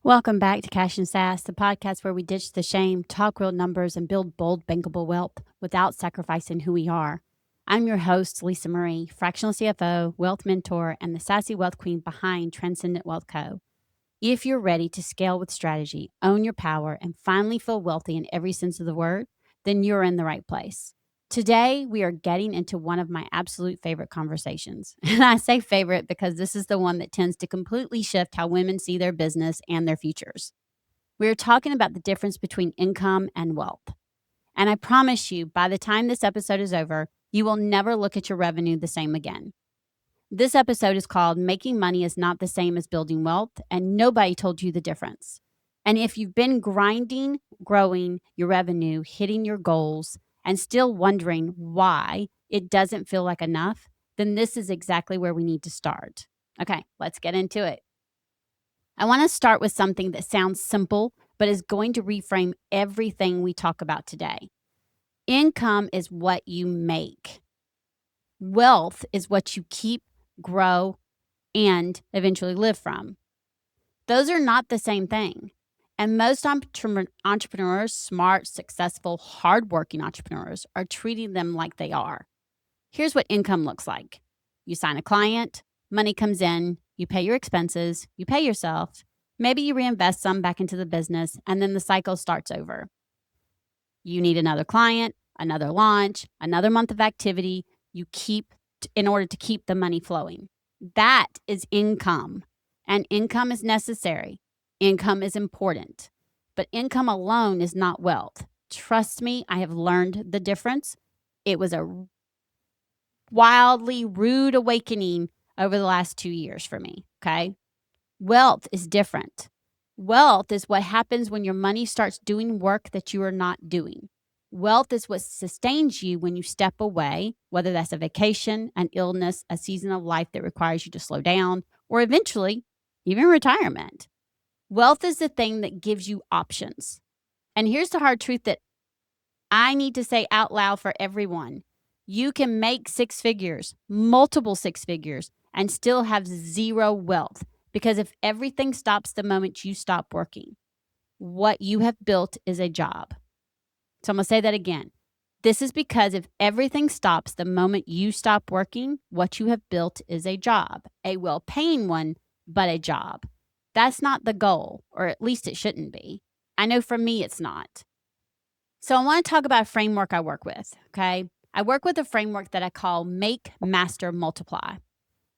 Welcome back to Cash and Sass, the podcast where we ditch the shame, talk real numbers, and build bold, bankable wealth without sacrificing who we are. I'm your host, Lisa Marie, fractional CFO, wealth mentor, and the sassy wealth queen behind Transcendent Wealth Co. If you're ready to scale with strategy, own your power, and finally feel wealthy in every sense of the word, then you're in the right place. Today, we are getting into one of my absolute favorite conversations. And I say favorite because this is the one that tends to completely shift how women see their business and their futures. We are talking about the difference between income and wealth. And I promise you, by the time this episode is over, you will never look at your revenue the same again. This episode is called Making Money is Not the Same as Building Wealth, and nobody told you the difference. And if you've been grinding, growing your revenue, hitting your goals, and still wondering why it doesn't feel like enough, then this is exactly where we need to start. Okay, let's get into it. I want to start with something that sounds simple, but is going to reframe everything we talk about today. Income is what you make. Wealth is what you keep, grow, and eventually live from. Those are not the same thing. And most entrepreneurs, smart, successful, hardworking entrepreneurs, are treating them like they are. Here's what income looks like. You sign a client, money comes in, you pay your expenses, you pay yourself, maybe you reinvest some back into the business, and then the cycle starts over. You need another client, another launch, another month of activity. You keep in order to keep the money flowing. That is income. And income is necessary. Income is important. But income alone is not wealth. Trust me, I have learned the difference. It was a wildly rude awakening over the last 2 years for me, okay? Wealth is different. Wealth is what happens when your money starts doing work that you are not doing. Wealth is what sustains you when you step away, whether that's a vacation, an illness, a season of life that requires you to slow down, or eventually, even retirement. Wealth is the thing that gives you options. And here's the hard truth that I need to say out loud for everyone. You can make 6 figures, multiple 6 figures, and still have zero wealth. Because if everything stops the moment you stop working, what you have built is a job. So I'm going to say that again. This is because if everything stops the moment you stop working, what you have built is a job, a well-paying one, but a job. That's not the goal, or at least it shouldn't be. I know for me, it's not. So I want to talk about a framework I work with, okay? I work with a framework that I call Make, Master, Multiply.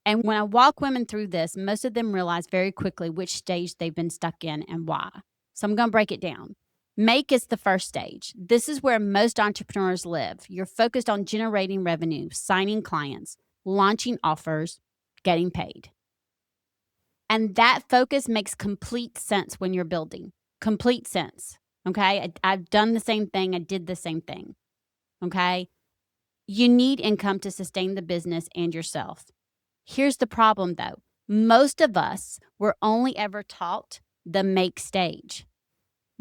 And when I walk women through this, most of them realize very quickly which stage they've been stuck in and why. So I'm going to break it down. Make is the first stage. This is where most entrepreneurs live. You're focused on generating revenue, signing clients, launching offers, getting paid. And that focus makes complete sense when you're building. Complete sense. Okay? I've done the same thing. I did the same thing. Okay? You need income to sustain the business and yourself. Here's the problem, though. Most of us were only ever taught the make stage.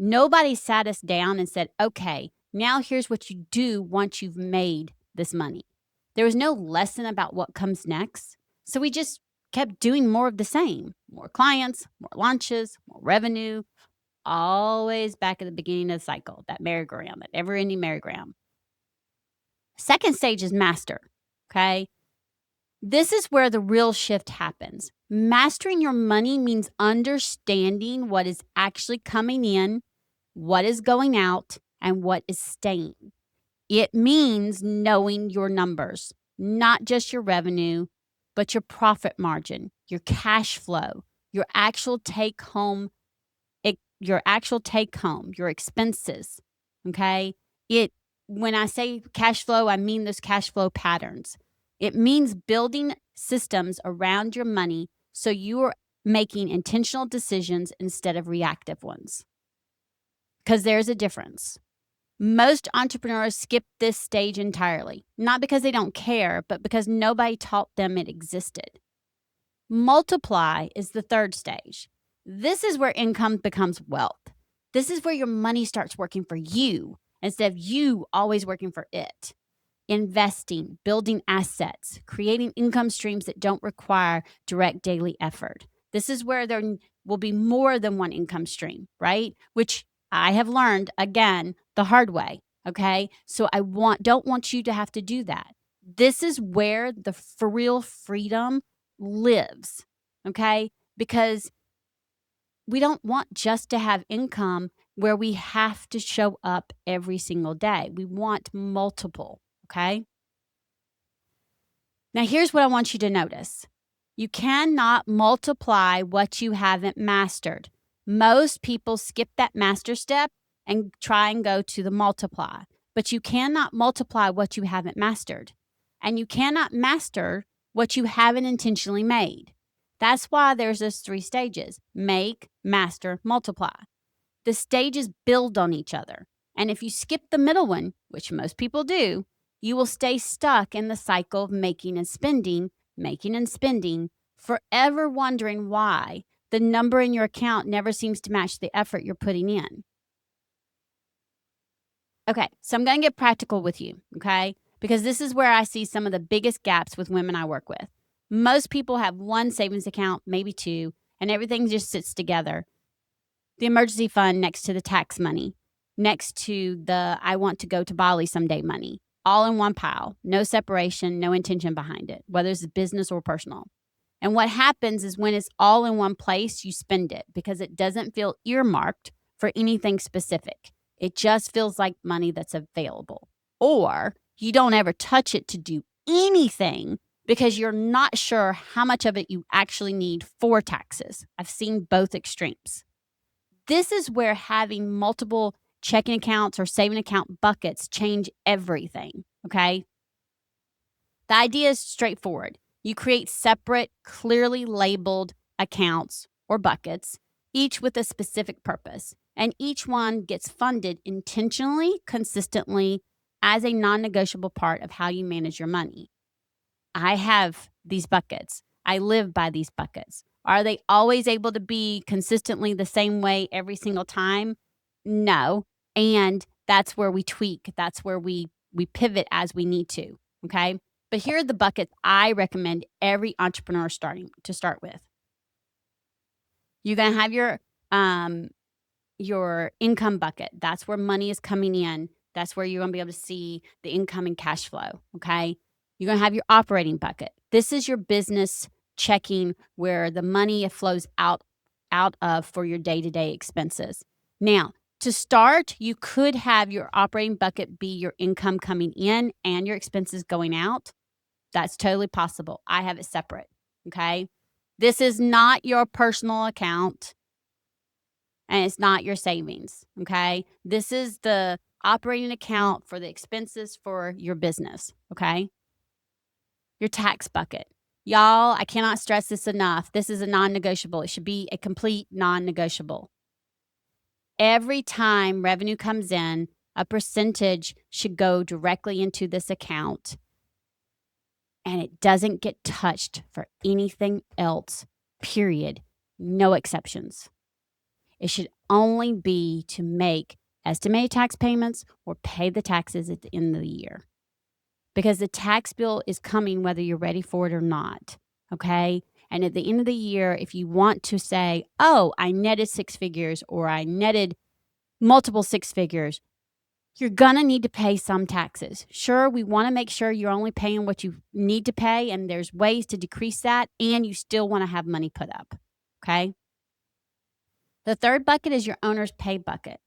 Nobody sat us down and said, okay, now here's what you do once you've made this money. There was no lesson about what comes next. So we just kept doing more of the same. More clients, more launches, more revenue, always back at the beginning of the cycle, that merry-go-round, that ever-ending merry-go-round. Second stage is master, okay? This is where the real shift happens. Mastering your money means understanding what is actually coming in, what is going out, and what is staying. It means knowing your numbers, not just your revenue, but your profit margin, your cash flow, your actual take home, your expenses. Okay? When I say cash flow, I mean those cash flow patterns. It means building systems around your money so you are making intentional decisions instead of reactive ones. Because there's a difference. Most entrepreneurs skip this stage entirely, not because they don't care, but because nobody taught them it existed. Multiply is the third stage. This is where income becomes wealth. This is where your money starts working for you instead of you always working for it. Investing, building assets, creating income streams that don't require direct daily effort. This is where will be more than one income stream, right? Which I have learned again the hard way. Okay. So don't want you to have to do that. This is where the for real freedom lives. Okay. Because we don't want just to have income where we have to show up every single day. We want multiple. Okay. Now, here's what I want you to notice. You cannot multiply what you haven't mastered. Most people skip that master step and try and go to the multiply, but you cannot multiply what you haven't mastered. And you cannot master what you haven't intentionally made. That's why there's those 3 stages: make, master, multiply. The stages build on each other. And if you skip the middle one, which most people do, you will stay stuck in the cycle of making and spending, forever wondering why the number in your account never seems to match the effort you're putting in. Okay, so I'm going to get practical with you, okay? Because this is where I see some of the biggest gaps with women I work with. Most people have one savings account, maybe 2, and everything just sits together. The emergency fund next to the tax money, next to the I want to go to Bali someday money, all in one pile, no separation, no intention behind it, whether it's business or personal. And what happens is when it's all in one place, you spend it because it doesn't feel earmarked for anything specific. It just feels like money that's available. Or you don't ever touch it to do anything because you're not sure how much of it you actually need for taxes. I've seen both extremes. This is where having multiple checking accounts or saving account buckets change everything, okay? The idea is straightforward. You create separate, clearly labeled accounts or buckets, each with a specific purpose, and each one gets funded intentionally, consistently, as a non-negotiable part of how you manage your money. I have these buckets. I live by these buckets. Are they always able to be consistently the same way every single time? No. And that's where we tweak. That's where we pivot as we need to. Okay. But here are the buckets I recommend every entrepreneur to start with. You're going to have your income bucket. That's where money is coming in. That's where you're going to be able to see the income and cash flow. Okay. You're going to have your operating bucket. This is your business checking where the money flows out of for your day-to-day expenses. Now, to start, you could have your operating bucket be your income coming in and your expenses going out. That's totally possible. I have it separate. Okay. This is not your personal account. And it's not your savings, okay? This is the operating account for the expenses for your business, okay? Your tax bucket. Y'all, I cannot stress this enough. This is a non-negotiable. It should be a complete non-negotiable. Every time revenue comes in, a percentage should go directly into this account, and it doesn't get touched for anything else, period. No exceptions. It should only be to make estimated tax payments or pay the taxes at the end of the year. Because the tax bill is coming whether you're ready for it or not, okay? And at the end of the year, if you want to say, oh, I netted 6 figures or I netted multiple 6 figures, you're going to need to pay some taxes. Sure, we want to make sure you're only paying what you need to pay, and there's ways to decrease that, and you still want to have money put up, okay? The third bucket is your owner's pay bucket.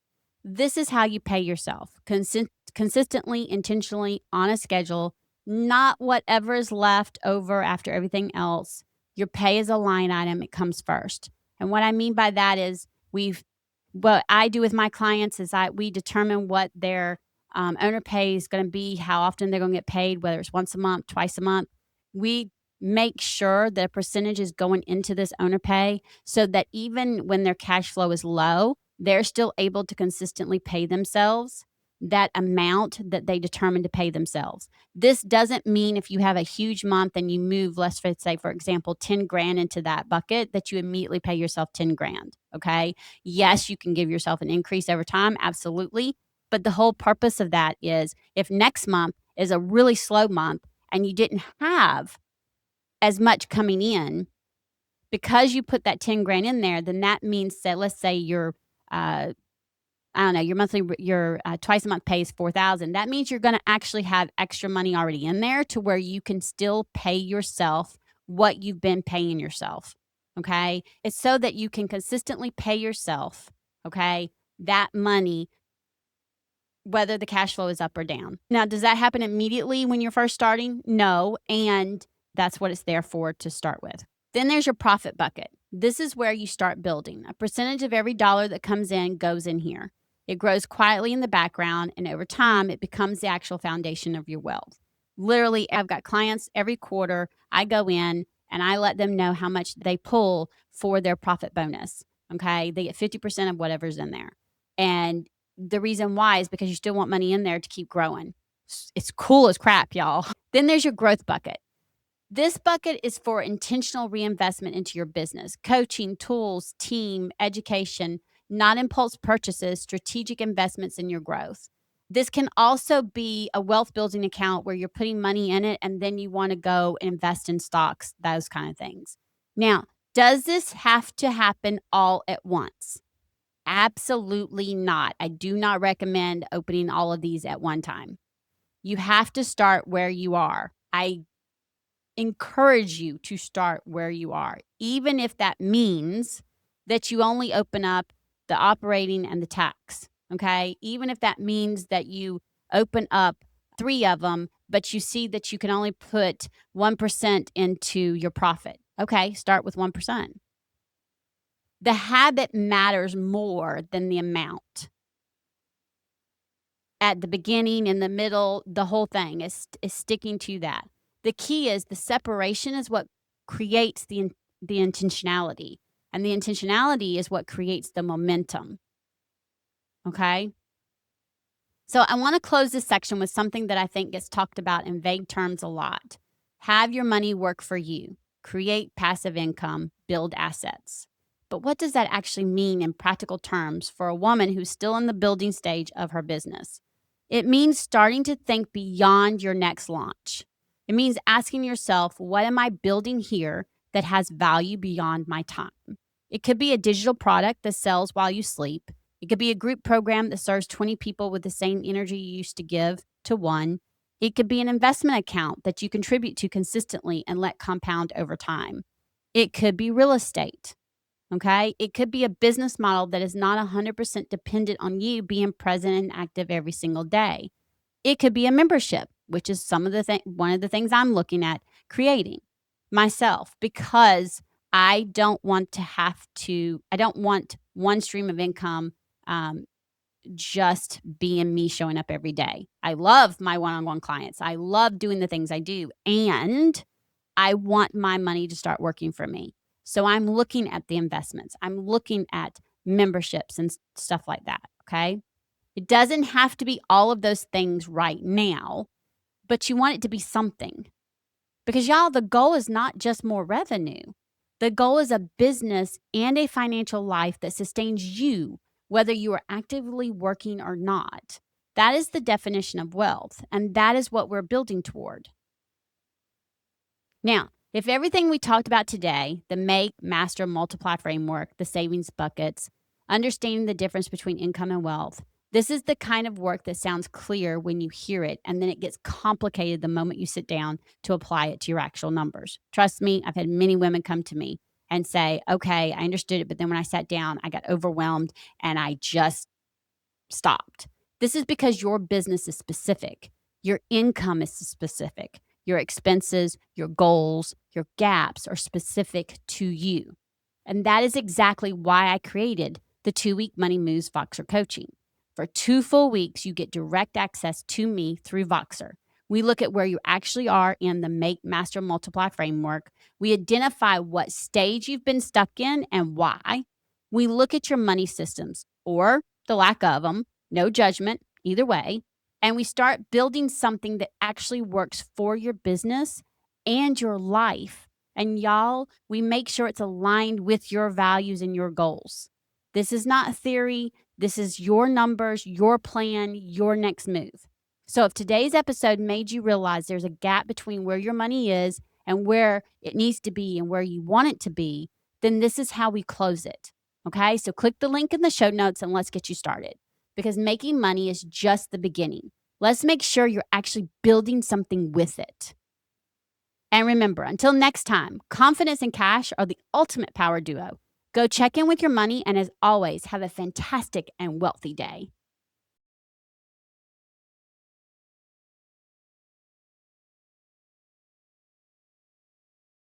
This is how you pay yourself consistently, intentionally, on a schedule, not whatever is left over after everything else. Your pay is a line item. It comes first. And what I mean by that is what I do with my clients is we determine what their owner pay is going to be, how often they're going to get paid, whether it's once a month, twice a month. We make sure that a percentage is going into this owner pay so that even when their cash flow is low, they're still able to consistently pay themselves that amount that they determine to pay themselves. This doesn't mean if you have a huge month and you move, let's say, for example, 10 grand into that bucket, that you immediately pay yourself 10 grand. Okay. Yes, you can give yourself an increase over time. Absolutely. But the whole purpose of that is if next month is a really slow month and you didn't have as much coming in, Because you put that 10 grand in there, then that means that let's say your, I don't know, your monthly, your twice a month pay is 4,000. That means you're going to actually have extra money already in there to where you can still pay yourself what you've been paying yourself. Okay. It's so that you can consistently pay yourself. Okay. That money, whether the cash flow is up or down. Now, does that happen immediately when you're first starting? No. And that's what it's there for to start with. Then there's your profit bucket. This is where you start building. A percentage of every dollar that comes in goes in here. It grows quietly in the background, and over time, it becomes the actual foundation of your wealth. Literally, I've got clients every quarter. I go in and I let them know how much they pull for their profit bonus. Okay. They get 50% of whatever's in there. And the reason why is because you still want money in there to keep growing. It's cool as crap, y'all. Then there's your growth bucket. This bucket is for intentional reinvestment into your business, coaching, tools, team, education, not impulse purchases, strategic investments in your growth. This can also be a wealth building account where you're putting money in it and then you want to go invest in stocks, those kind of things. Now, does this have to happen all at once? Absolutely not. I do not recommend opening all of these at one time. You have to start where you are. I encourage you to start where you are, even if that means that you only open up the operating and the tax. Okay. Even if that means that you open up 3 of them, but you see that you can only put 1% into your profit. Okay. Start with 1%. The habit matters more than the amount. At the beginning, in the middle, the whole thing is sticking to that. The key is the separation is what creates the intentionality, and the intentionality is what creates the momentum. Okay? So I want to close this section with something that I think gets talked about in vague terms a lot. Have your money work for you. Create passive income, build assets. But what does that actually mean in practical terms for a woman who's still in the building stage of her business? It means starting to think beyond your next launch. It means asking yourself, what am I building here that has value beyond my time? It could be a digital product that sells while you sleep. It could be a group program that serves 20 people with the same energy you used to give to one. It could be an investment account that you contribute to consistently and let compound over time. It could be real estate. Okay. It could be a business model that is not 100% dependent on you being present and active every single day. It could be a membership, which is one of the things I'm looking at creating myself, because I don't want one stream of income just being me showing up every day. I love my one-on-one clients. I love doing the things I do. And I want my money to start working for me. So I'm looking at the investments. I'm looking at memberships and stuff like that. Okay. It doesn't have to be all of those things right now, but you want it to be something. Because y'all, the goal is not just more revenue. The goal is a business and a financial life that sustains you, whether you are actively working or not. That is the definition of wealth, and that is what we're building toward. Now, if everything we talked about today, the make, master, multiply framework, the savings buckets, understanding the difference between income and wealth, this is the kind of work that sounds clear when you hear it, and then it gets complicated the moment you sit down to apply it to your actual numbers. Trust me, I've had many women come to me and say, okay, I understood it, but then when I sat down, I got overwhelmed and I just stopped. This is because your business is specific. Your income is specific. Your expenses, your goals, your gaps are specific to you. And that is exactly why I created the 2-week Money Moves Voxer coaching. For 2 full weeks, you get direct access to me through Voxer. We look at where you actually are in the Make, Master, Multiply framework. We identify what stage you've been stuck in and why. We look at your money systems or the lack of them, no judgment, either way. And we start building something that actually works for your business and your life. And y'all, we make sure it's aligned with your values and your goals. This is not theory. This is your numbers, your plan, your next move. So if today's episode made you realize there's a gap between where your money is and where it needs to be and where you want it to be, then this is how we close it. Okay. So click the link in the show notes and let's get you started because making money is just the beginning. Let's make sure you're actually building something with it. And remember, until next time, confidence and cash are the ultimate power duo. Go check in with your money and as always, have a fantastic and wealthy day.